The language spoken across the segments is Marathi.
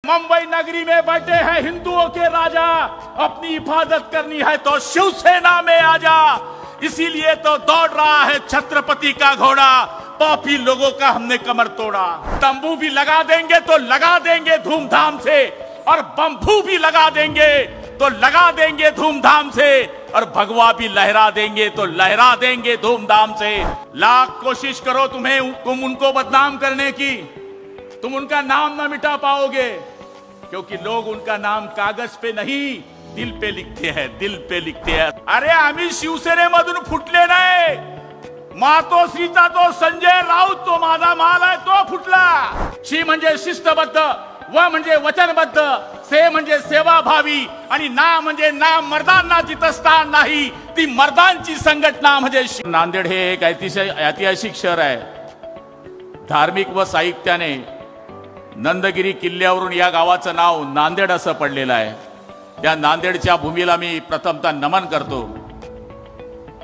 मुंबई नगरी में बैठे हैं हिंदुओं के राजा, अपनी हिफाजत करनी है तो शिवसेना में आजा। इसीलिए तो दौड़ रहा है छत्रपति का घोड़ा, पापी लोगों का हमने कमर तोड़ा। तंबू भी लगा देंगे तो लगा देंगे धूमधाम से, और बम्बू भी लगा देंगे तो लगा देंगे धूमधाम से, और भगवा भी लहरा देंगे तो लहरा देंगे धूमधाम से। लाख कोशिश करो तुम उनको बदनाम करने की, तुम उनका नाम न मिटा पाओगे, क्योंकि लोग उनका नाम कागज पे नहीं दिल पे लिखते हैं, दिल पे लिखते हैं। अरे आम्ही शिवसेनेमधून फुटले नाही, मातोश्रीचा तो संजय राऊत तो माझा माल आहे तो फुटला। शी म्हणजे शिस्तबद्ध, व म्हणजे वचनबद्ध, से म्हणजे सेवाभावी, आणि ना म्हणजे ना मर्दांना जिथं स्थान नाही ती मर्दांची संघटना म्हणजे। नांदेड हे एक ऐतिहासिक शहर आहे। धार्मिक व साहित्याने नंदगिरी किल्ल्यावरून या गावाचं नाव नांदेड असं पडलेलं आहे। त्या नांदेडच्या भूमीला मी प्रथमतः नमन करतो।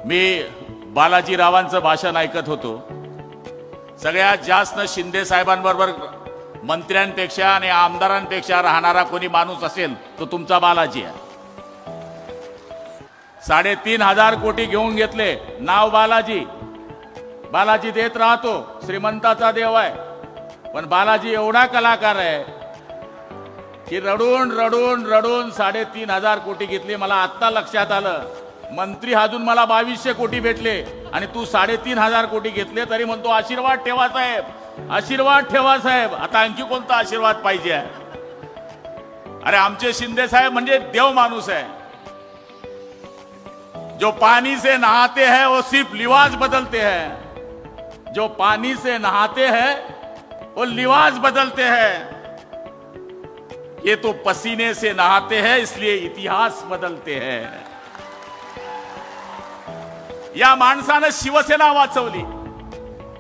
मी बालाजीरावांचं भाषण ऐकत होतो। सगळ्यात जास्त शिंदे साहेबांबरोबर मंत्र्यांपेक्षा आणि आमदारांपेक्षा राहणारा कोणी माणूस असेल तो तुमचा बालाजी आहे। 3,500 कोटी घेऊन घेतले, नाव बालाजी, बालाजी देत राहतो, श्रीमंताचा देव आहे। पण बालाजी एवढा कलाकार आहे की रडून रडून रडून 3,500 कोटी घेतले। मला आत्ता लक्षात आलं, मंत्री हादून मला 2200 कोटी भेटले आणि तू 3,500 कोटी घेतले, तरी म्हणतो आशीर्वाद ठेवा साहेब, आशीर्वाद ठेवा साहेब। आता आणखी कोणता आशीर्वाद पाहिजे आहे? अरे आमचे शिंदे साहेब म्हणजे देव माणूस आहे। जो पानी से नहाते हैं वो सिर्फ लिबास बदलते हैं, जो पानी से नहाते हैं वो लिबास बदलते हैं। ये तो पसीने से नहाते हैं इसलिए इतिहास बदलते हैं। या माणसानं शिवसेना वाचवली,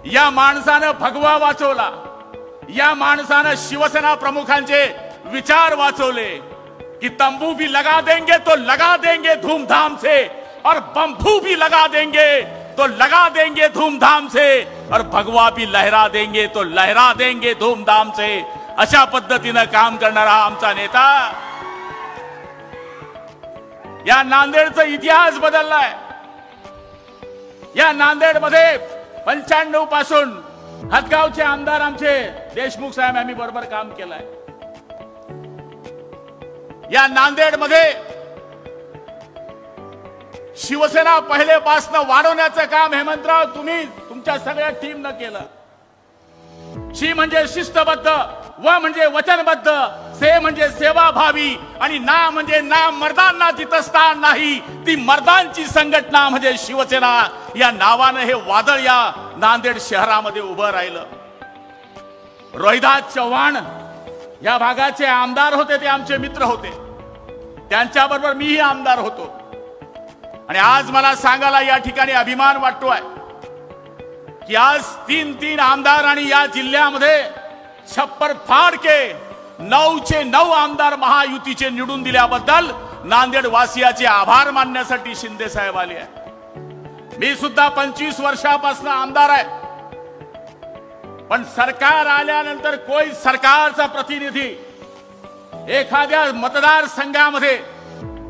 या माणसानं भगवा वाचवला, या माणसानं शिवसेना प्रमुखांचे विचार वाचवले कि तंबू भी लगा देंगे तो लगा देंगे धूमधाम से, और बम्बू भी लगा देंगे तो लगा देंगे धूमधाम से, और भगवा भी लहरा देंगे तो लहरा देंगे धूमधाम से। अशा पद्धतीने काम करणारा आमचा नेता या नांदेडचा इतिहास बदललाय। या नांदेड मध्ये 95 पासून हदगावचे आमदार आमचे देशमुख साहेब आम्ही बरोबर काम केलंय। या नांदेड मध्ये शिवसेना पहिलेपासून वाढवण्याचं काम हेमंतराव तुम्ही तुमच्या सगळ्या टीमनं केलं। शी म्हणजे शिस्तबद्ध, व म्हणजे वचनबद्ध, से म्हणजे सेवाभावी, आणि ना म्हणजे ना मर्दांना जिथं स्थान नाही ती मर्दांची संघटना म्हणजे शिवसेना। या नावानं हे वादळ या नांदेड शहरामध्ये उभं राहिलं। रोहिदास चव्हाण या भागाचे आमदार होते, ते आमचे मित्र होते, त्यांच्याबरोबर मीही आमदार होतो। आणि आज मला सांगायला या ठिकाणी अभिमान वाटतोय की आज 3 आमदार आणि या जिल्ह्यामध्ये छप्पर फाड के 9चे 9 आमदार महायुतीचे निवडून दिल्याबद्दल नांदेड वासियाचे आभार मानण्यासाठी शिंदे साहेब आले आहे। मी सुद्धा 25 वर्षापासून आमदार आहे, पण सरकार आल्यानंतर कोई सरकारचा प्रतिनिधी एखाद्या मतदारसंघामध्ये,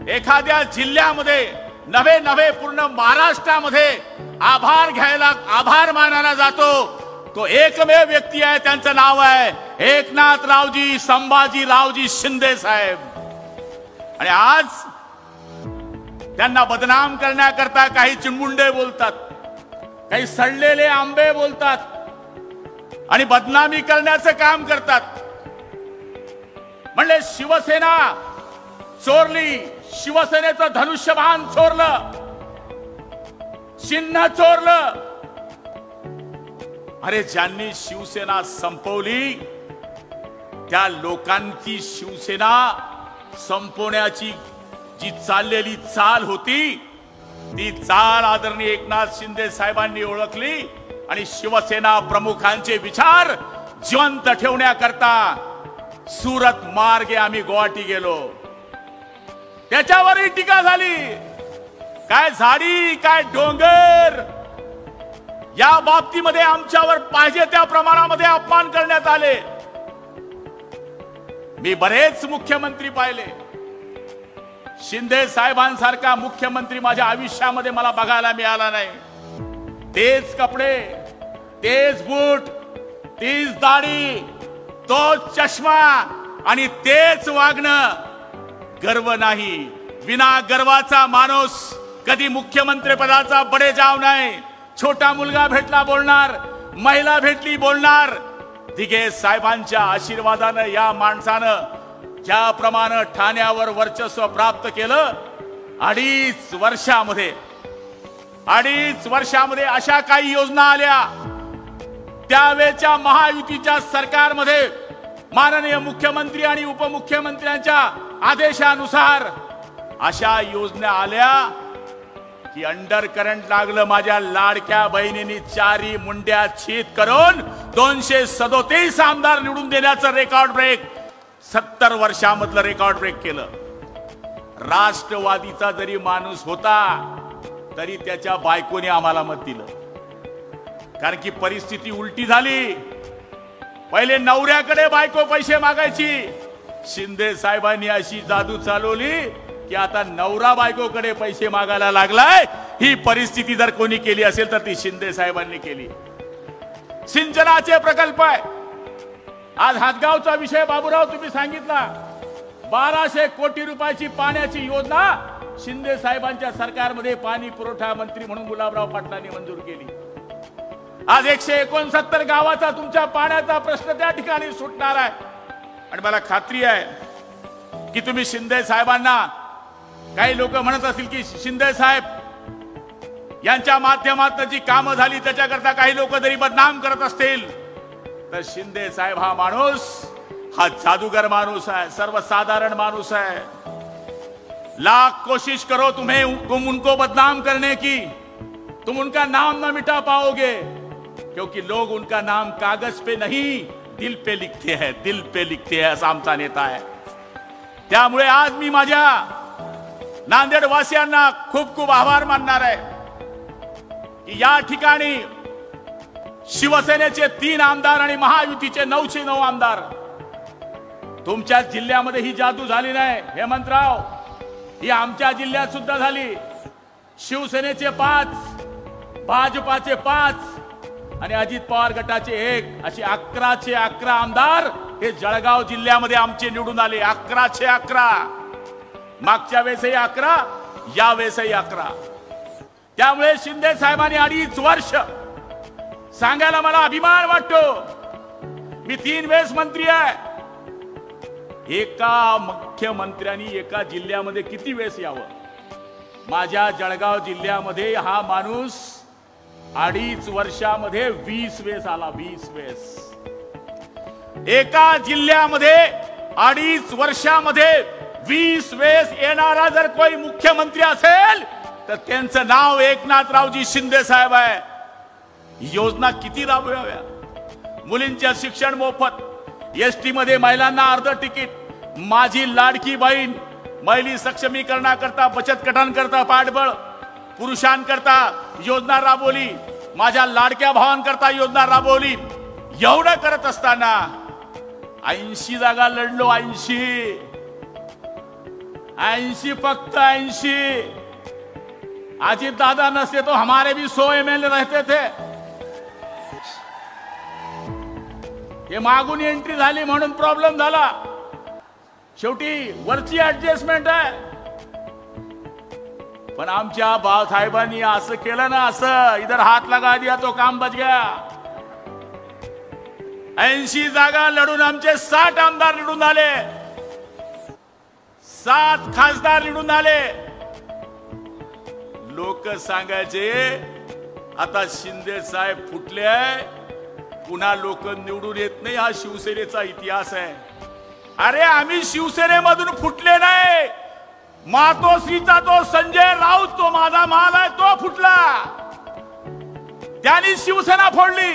एखाद्या जिल्ह्यामध्ये नवे पूर्ण महाराष्ट्रामध्ये आभार घ्यायला, आभार मानायला जातो तो एकमेव व्यक्ती आहे, त्यांचं नाव आहे एकनाथरावजी संभाजीरावजी शिंदे साहेब। आणि आज त्यांना बदनाम करण्याकरता काही चिंबुंडे बोलतात, काही सडलेले आंबे बोलतात आणि बदनामी करण्याचं काम करतात। म्हणले शिवसेना चोरली, शिवसेनेचं धनुष्यबाण चोरलं, चिन्ह चोरलं। अरे ज्यांनी शिवसेना संपवली त्या लोकांची शिवसेना संपवण्याची जी चाललेली चाल होती ती चाल आदरणीय एकनाथ शिंदे साहेबांनी ओळखली आणि शिवसेना प्रमुखांचे विचार जिवंत ठेवण्याकरता सुरत मार्गे आम्ही गुवाहाटी गेलो। त्याच्यावरही टीका झाली, काय झाडी काय डोंगर, या बाबतीमध्ये आमच्यावर पाहिजे त्या प्रमाणामध्ये अपमान करण्यात आले। मी बरेच मुख्यमंत्री पाहिले, शिंदे साहेबांसारखा मुख्यमंत्री माझ्या आयुष्यामध्ये मला बघायला मिळाला नाही. तेच कपडे, तेच बूट, तीच दाढी, तोच चष्मा आणि तेच वागणं. गर्व नाही, विना गर्वाचा माणूस कधी मुख्यमंत्री पदाचा बडेजाव नाही. छोटा मुलगा भेटला बोलणार, महिला भेटली बोलणार. दिघे साहेबांच्या आशीर्वादानं या माणसानं ज्याप्रमाणे ठाण्यावर वर्चस्व प्राप्त केलं, अडीच वर्षामध्ये अशा काही योजना आल्या. त्यावेळच्या महायुतीच्या सरकारमध्ये माननीय मुख्यमंत्री आणि उपमुख्यमंत्र्यांच्या आदेशानुसार अशा योजना आल्या की अंडर करंट लागलं. माझ्या लाडक्या बहिणींनी चारी मुंड्या छीत करून 237 आमदार निवडून देण्याचं रेकॉर्ड ब्रेक 70 वर्षामधलं रेकॉर्ड ब्रेक केलं. राष्ट्रवादीचा जरी माणूस होता तरी त्याच्या बायकोने आम्हाला मत दिलं, कारण की परिस्थिती उलटी झाली. पहिले नवऱ्याकडे बायको पैसे मागायची, शिंदे साहेबांनी अशी जादू चालवली की आता नवरा बायकोकडे पैसे मागायला लागलाय. ही परिस्थिती जर कोणी केली असेल तर ती शिंदे साहेबांनी केली. सिंचनाचे प्रकल्प आहे. आज हातगावचा विषय बाबूराव तुम्ही सांगितला. 1200 कोटी रुपयाची पाण्याची योजना शिंदे साहेबांच्या सरकारमध्ये पाणी पुरवठा मंत्री म्हणून गुलाबराव पाटलांनी मंजूर केली. आज 169 गावाचा तुमच्या पाण्याचा प्रश्न त्या ठिकाणी सुटणार आहे. आणि मला खात्री आहे की तुम्ही शिंदे साहेबांना, काही लोक म्हणत असतील की शिंदे साहेब यांच्या माध्यमातून जी कामं झाली त्याच्याकरता काही लोक जरी बदनाम करत असतील, तर शिंदे साहेब हा माणूस हा जादूगर माणूस है, सर्वसाधारण माणूस है. लाख कोशिश करो तुम उनको बदनाम करने की, तुम उनका नाम ना मिटा पाओगे, क्योंकि लोग उनका नाम कागज पे नहीं दिल पे लिखते हैं, दिल पे लिखते हैं, असा आमचा नेता आहे. त्यामुळे आज मी माझ्या नांदेड वासियांना खूप खूप आभार मानणार आहे की या ठिकाणी शिवसेनेचे 3 आमदार आणि महायुतीचे 909 आमदार. तुमच्या जिल्ह्यामध्ये ही जादू झाली नाही हेमंतराव, ही आमच्या जिल्ह्यात सुद्धा झाली. शिवसेनेचे 5, भाजपाचे 5 आणि अजित पवार गटाचे 1, अशी 11चे 11 आमदार हे जळगाव जिल्ह्यामध्ये आमचे निवडून आले. 11चे 11. मागच्या वेळेसही 11, या वेळेसही 11. त्यामुळे शिंदे साहेबांनी 2.5 वर्ष, सांगायला मला अभिमान वाटतो, मी 3 वेळेस मंत्री आहे. एका मुख्यमंत्र्यांनी एका जिल्ह्यामध्ये किती वेळेस यावं? माझ्या जळगाव जिल्ह्यामध्ये हा माणूस 2.5 वर्षामध्ये 20 वेळेस आला. 20 वेळेस एका जिल्ह्यामध्ये 2.5 वर्षामध्ये 20 वेळेस येणारा जर कोणी मुख्यमंत्री असेल तर त्यांचं नाव एकनाथरावजी शिंदे साहेब आहे. योजना किती राबवाव्या? मुलींचे शिक्षण मोफत, एसटी मध्ये महिलांना अर्ध तिकीट, माझी लाडकी बहीण, महिला सक्षमीकरणाकरता, बचत गटांकरता पाठबळ, पुरुषांकरता योजना राबवली, माझ्या लाडक्या भावांकरता योजना राबवली. एवढं करत असताना 80 जागा लढलो. 80 फक्त 80. अजित दादा नसते तो हमारे भी 100 MLA रहते थे. हे मागून एंट्री झाली म्हणून प्रॉब्लेम झाला. शेवटी वरची ऍडजस्टमेंट आहे. पण आमच्या बाळासाहेबांनी असं केलं ना, असं इधर हात लगा दिया तो काम बच गया. 80 जागा लढून आमचे 60 आमदार निवडून आले, 7 खासदार निवडून आले. लोक सांगायचे आता शिंदे साहेब फुटले आहे, पुन्हा लोक निवडून येत नाही, हा शिवसेनेचा इतिहास आहे. अरे आम्ही शिवसेनेमधून फुटले नाही. मातोश्रीचा तो संजय राऊत, तो माझा माल आहे, तो फुटला. त्यांनी शिवसेना फोडली,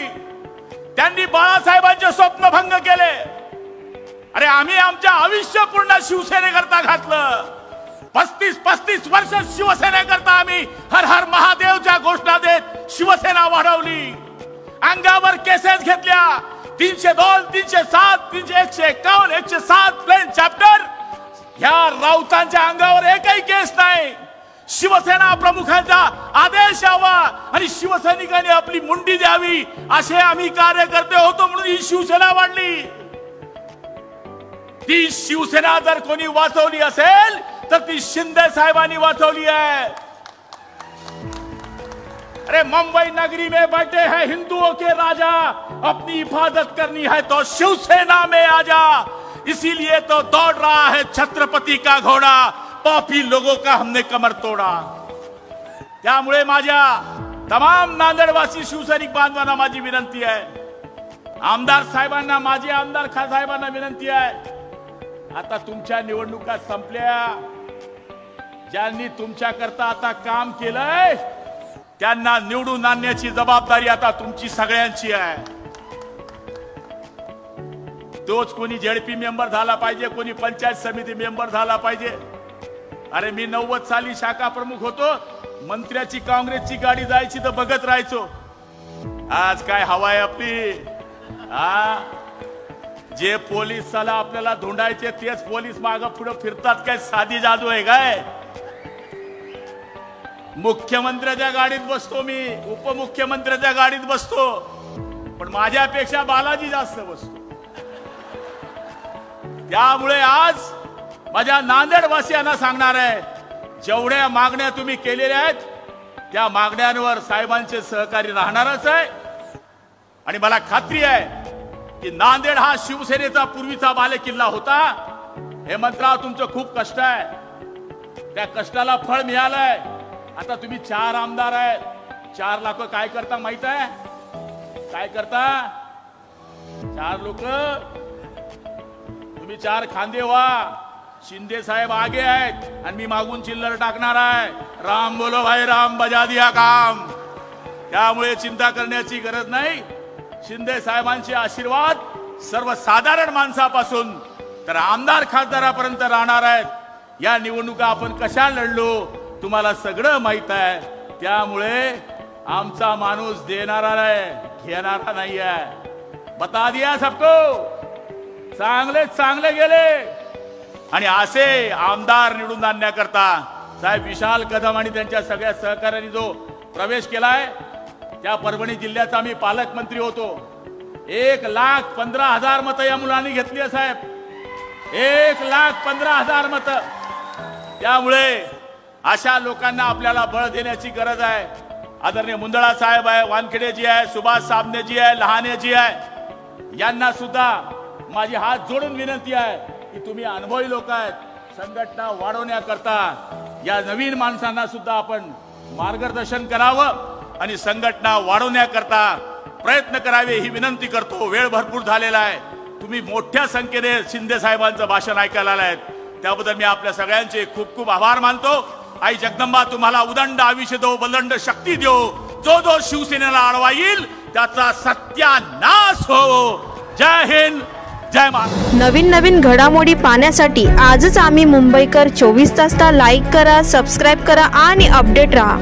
त्यांनी बाळासाहेबांचे स्वप्न भंग केले. अरे आम्ही आमच्या आयुष्य पूर्ण शिवसेनेकरता घातलं. 35 वर्ष शिवसेनेकरता आम्ही हर हर महादेवच्या घोषणा देत शिवसेना वाढवली. अंगावर केसेस घेतल्या, 302, 307, 151, 107 प्लेन चॅप्टर ह्या राऊतांच्या अंगावर एकही केस नाही. शिवसेना प्रमुखांचा आदेश यावा आणि शिवसैनिकांनी आपली मुंडी द्यावी असे आम्ही कार्यकर्ते होतो म्हणून ही शिवसेना वाढली. ती शिवसेना जर कोणी वाचवली असेल तर ती शिंदे साहेबांनी वाचवली आहे. अरे मुंबई नगरी में बैठे हैं हिंदुओं के राजा, अपनी हिफाजत करनी है तो शिवसेना में आजा. इसीलिए तो दौड़ रहा है छत्रपति का घोड़ा, पापी लोगों का हमने कमर तोड़ा. त्यामुळे माझ्या तमाम नांदेडवासी शिवसैनिक बांधवांना माझी विनंती आहे, आमदार साहेबांना, माझे आमदार साहेबांना विनंती आहे, आता तुमच्या निवडणुका संपल्या. ज्यांनी तुमच्या करता आता काम केलंय त्यांना निवडून आणण्याची जबाबदारी आता तुमची सगळ्यांची आहे. तोच कोणी जेडपी मेंबर झाला पाहिजे, कोणी पंचायत समिती मेंबर झाला पाहिजे. अरे मी 90 साली शाखा प्रमुख होतो, मंत्र्याची काँग्रेसची गाडी जायची तर बघत राहायचो. आज काय हवाय आपली? जे पोलिसाला आपल्याला धोंडायचे तेच पोलीस मागे पुढे फिरतात. काय साधी जादू आहे काय? मुख्यमंत्र्याच्या गाडीत बसतो मी, उपमुख्यमंत्र्याच्या गाडीत बसतो, पण माझ्यापेक्षा बालाजी जास्त बसतो. त्यामुळे आज माझ्या नांदेडवासियांना सांगणार आहे, जेवढ्या मागण्या तुम्ही केलेल्या आहेत त्या मागण्यांवर साहेबांचे सहकारी राहणारच आहे. आणि मला खात्री आहे की नांदेड हा शिवसेनेचा पूर्वीचा बालेकिल्ला होता. हेमंतराव तुमचं खूप कष्ट आहे, त्या कष्टाला फळ मिळालंय. आता तुम्ही 4 आमदार आहेत, 4 लोक काय करता माहित आहे? काय करता? 4 लोक तुम्ही 4 खांदे व्हा. शिंदे साहेब आगे आहेत आणि मी मागून चिल्लर टाकणार आहे. राम बोलो भाई राम, बजा दिया काम. त्यामुळे चिंता करण्याची गरज नाही. शिंदे साहेबांचे आशीर्वाद सर्वसाधारण माणसापासून तर आमदार खासदारापर्यंत राहणार आहेत. या निवडणुका आपण कशा लढलो तुम्हाला सगळं माहित आहे. त्यामुळे आमचा माणूस देणारा नाही, घेणारा नाही आहे. बता दिया सबको. चांगले चांगले गेले आणि असे आमदार निवडून आणण्याकरता साहेब विशाल कदम आणि त्यांच्या सगळ्या सहकार्याने जो प्रवेश केलाय, त्या परभणी जिल्ह्याचा मी पालकमंत्री होतो. 1,15,000 मतं या मुलांनी घेतली आहे साहेब, 1,15,000 मतं. त्यामुळे अशा लोकांना आपल्याला बळ देण्याची गरज आहे. आदरणीय मुंदळा साहेब आहे, वानखेडेजी आहे, सुभाष साबणेजी आहे, लहानेजी आहे, यांना सुद्धा माझी हात जोडून विनंती आहे की तुम्ही अनुभवी लोक आहेत, संघटना वाढवण्याकरता या नवीन माणसांना सुद्धा आपण मार्गदर्शन करावं आणि संघटना वाढवण्याकरता प्रयत्न करावे ही विनंती करतो. वेळ भरपूर झालेला आहे. तुम्ही मोठ्या संख्येने शिंदे साहेबांचं भाषण ऐकायला आलात, त्याबद्दल मी आपल्या सगळ्यांचे खूप खूप आभार मानतो. आई जगदंबा तुम्हाला उदंड आयुष्य दो, बलंड शक्ती देव. जो जो शिवसेनेला अडवा येईल त्याचा सत्यानाश हो. जय हिंद, जय महाराष्ट्र. नवीन घडामोडी पाहण्यासाठी आजच आम्ही मुंबईकर 24 तासला लाईक करा, सबस्क्राईब करा आणि अपडेट रहा.